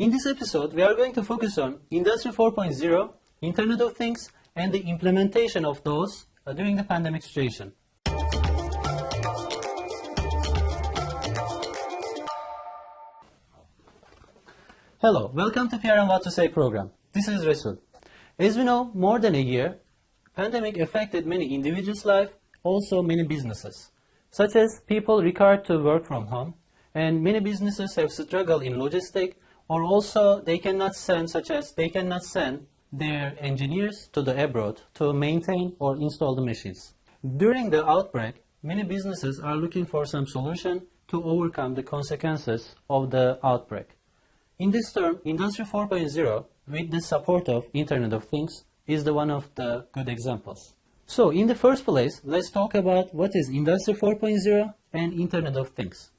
In this episode, we are going to focus on Industry 4.0, Internet of Things, and the implementation of those during the pandemic situation. Hello, welcome to PRM What to Say program. This is Resul. As we know, more than a year, pandemic affected many individuals' life, also many businesses, such as people required to work from home, and many businesses have struggled in logistics, or also they cannot send their engineers to the abroad to maintain or install the machines. During the outbreak, many businesses are looking for some solution to overcome the consequences of the outbreak. In this term, Industry 4.0, with the support of Internet of Things, is the one of the good examples. So, in the first place, let's talk about what is Industry 4.0 and Internet of Things.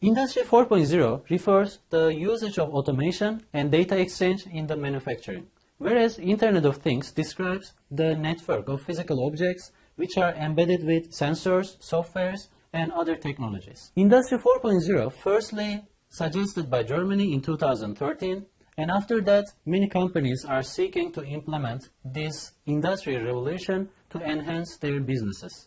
Industry 4.0 refers to the usage of automation and data exchange in the manufacturing, whereas Internet of Things describes the network of physical objects which are embedded with sensors, softwares, and other technologies. Industry 4.0 firstly suggested by Germany in 2013, and after that many companies are seeking to implement this industrial revolution to enhance their businesses.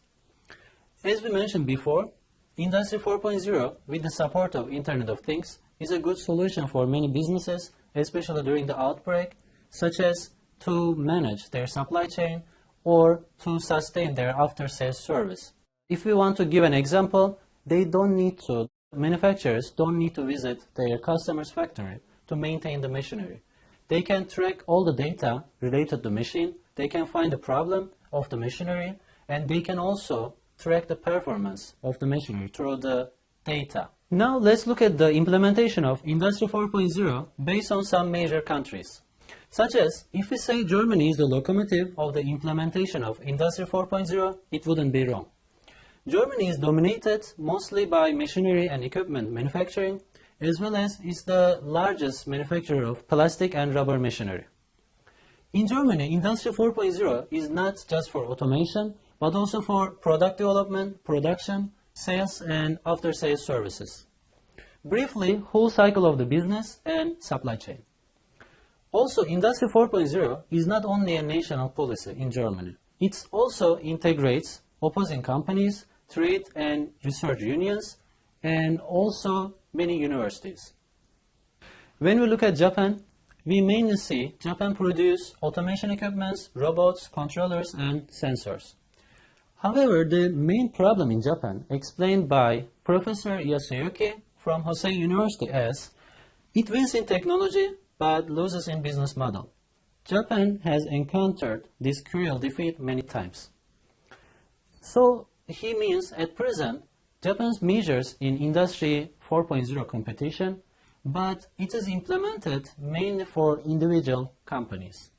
As we mentioned before, Industry 4.0, with the support of Internet of Things, is a good solution for many businesses, especially during the outbreak, such as to manage their supply chain or to sustain their after-sales service. If we want to give an example, manufacturers don't need to visit their customer's factory to maintain the machinery. They can track all the data related to the machine, they can find the problem of the machinery, and they can also track the performance of the machinery through the data. Now let's look at the implementation of Industry 4.0 based on some major countries. Such as, if we say Germany is the locomotive of the implementation of Industry 4.0, it wouldn't be wrong. Germany is dominated mostly by machinery and equipment manufacturing, as well as is the largest manufacturer of plastic and rubber machinery. In Germany, Industry 4.0 is not just for automation, but also for product development, production, sales, and after-sales services. Briefly, whole cycle of the business and supply chain. Also, Industry 4.0 is not only a national policy in Germany. It also integrates opposing companies, trade and research unions, and also many universities. When we look at Japan, we mainly see Japan produce automation equipments, robots, controllers, and sensors. However, the main problem in Japan, explained by Professor Yasuyuki from Hosei University, as it wins in technology but loses in business model. Japan has encountered this cruel defeat many times. So he means at present, Japan's measures in Industry 4.0 competition, but it is implemented mainly for individual companies.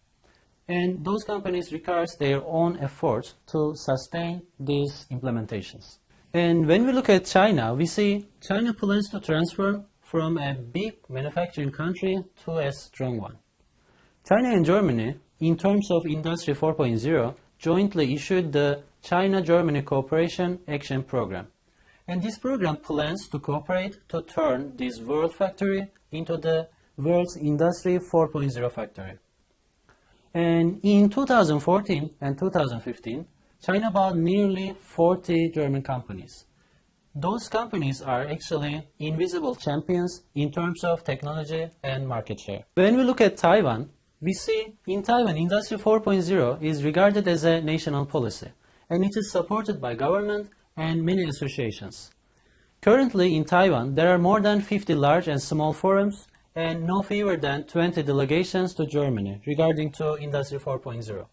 And those companies require their own efforts to sustain these implementations. And when we look at China, we see China plans to transform from a big manufacturing country to a strong one. China and Germany, in terms of Industry 4.0, jointly issued the China-Germany Cooperation Action Program. And this program plans to cooperate to turn this world factory into the world's Industry 4.0 factory. And in 2014 and 2015, China bought nearly 40 German companies. Those companies are actually invisible champions in terms of technology and market share. When we look at Taiwan, we see in Taiwan, Industry 4.0 is regarded as a national policy, and it is supported by government and many associations. Currently in Taiwan, there are more than 50 large and small forums and no fewer than 20 delegations to Germany regarding to Industry 4.0.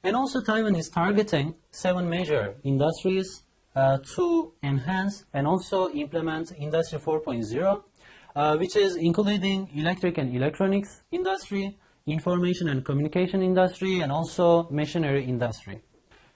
And also Taiwan is targeting 7 major industries to enhance and also implement Industry 4.0, which is including electric and electronics industry, information and communication industry, and also machinery industry.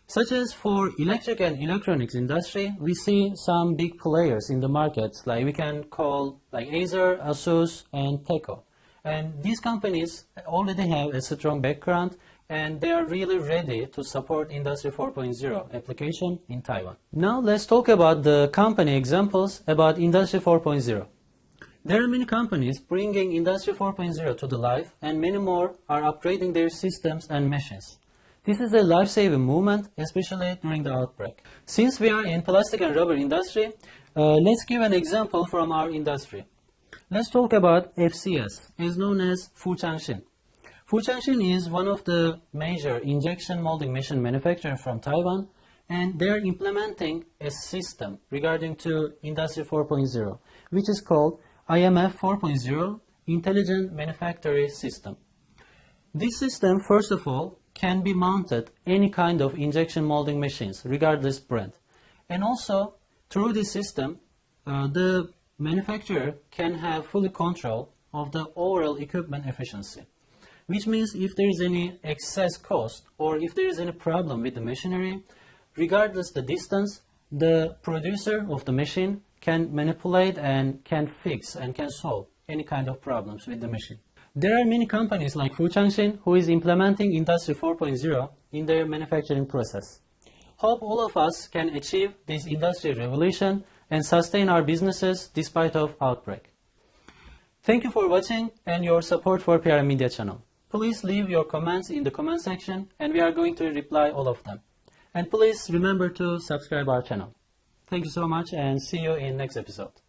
Such as for electric and electronics industry, we see some big players in the markets, like we can call like Acer, Asus, and Teco. And these companies already have a strong background and they are really ready to support Industry 4.0 application in Taiwan. Now let's talk about the company examples about Industry 4.0. There are many companies bringing Industry 4.0 to the life, and many more are upgrading their systems and machines. This is a life-saving movement, especially during the outbreak. Since we are in plastic and rubber industry, let's give an example from our industry. Let's talk about FCS, as known as Fuchangshin. Fuchangshin is one of the major injection molding machine manufacturers from Taiwan, and they are implementing a system regarding to Industry 4.0, which is called IMF 4.0 Intelligent Manufacturing System. This system, first of all, can be mounted any kind of injection molding machines, regardless brand. And also, through this system, the manufacturer can have full control of the overall equipment efficiency. Which means if there is any excess cost or if there is any problem with the machinery, regardless the distance, the producer of the machine can manipulate and can fix and can solve any kind of problems with the machine. There are many companies like Fuchangshin who is implementing Industry 4.0 in their manufacturing process. Hope all of us can achieve this industry revolution and sustain our businesses despite of outbreak. Thank you for watching and your support for PRM Media Channel. Please leave your comments in the comment section and we are going to reply all of them. And please remember to subscribe our channel. Thank you so much and see you in next episode.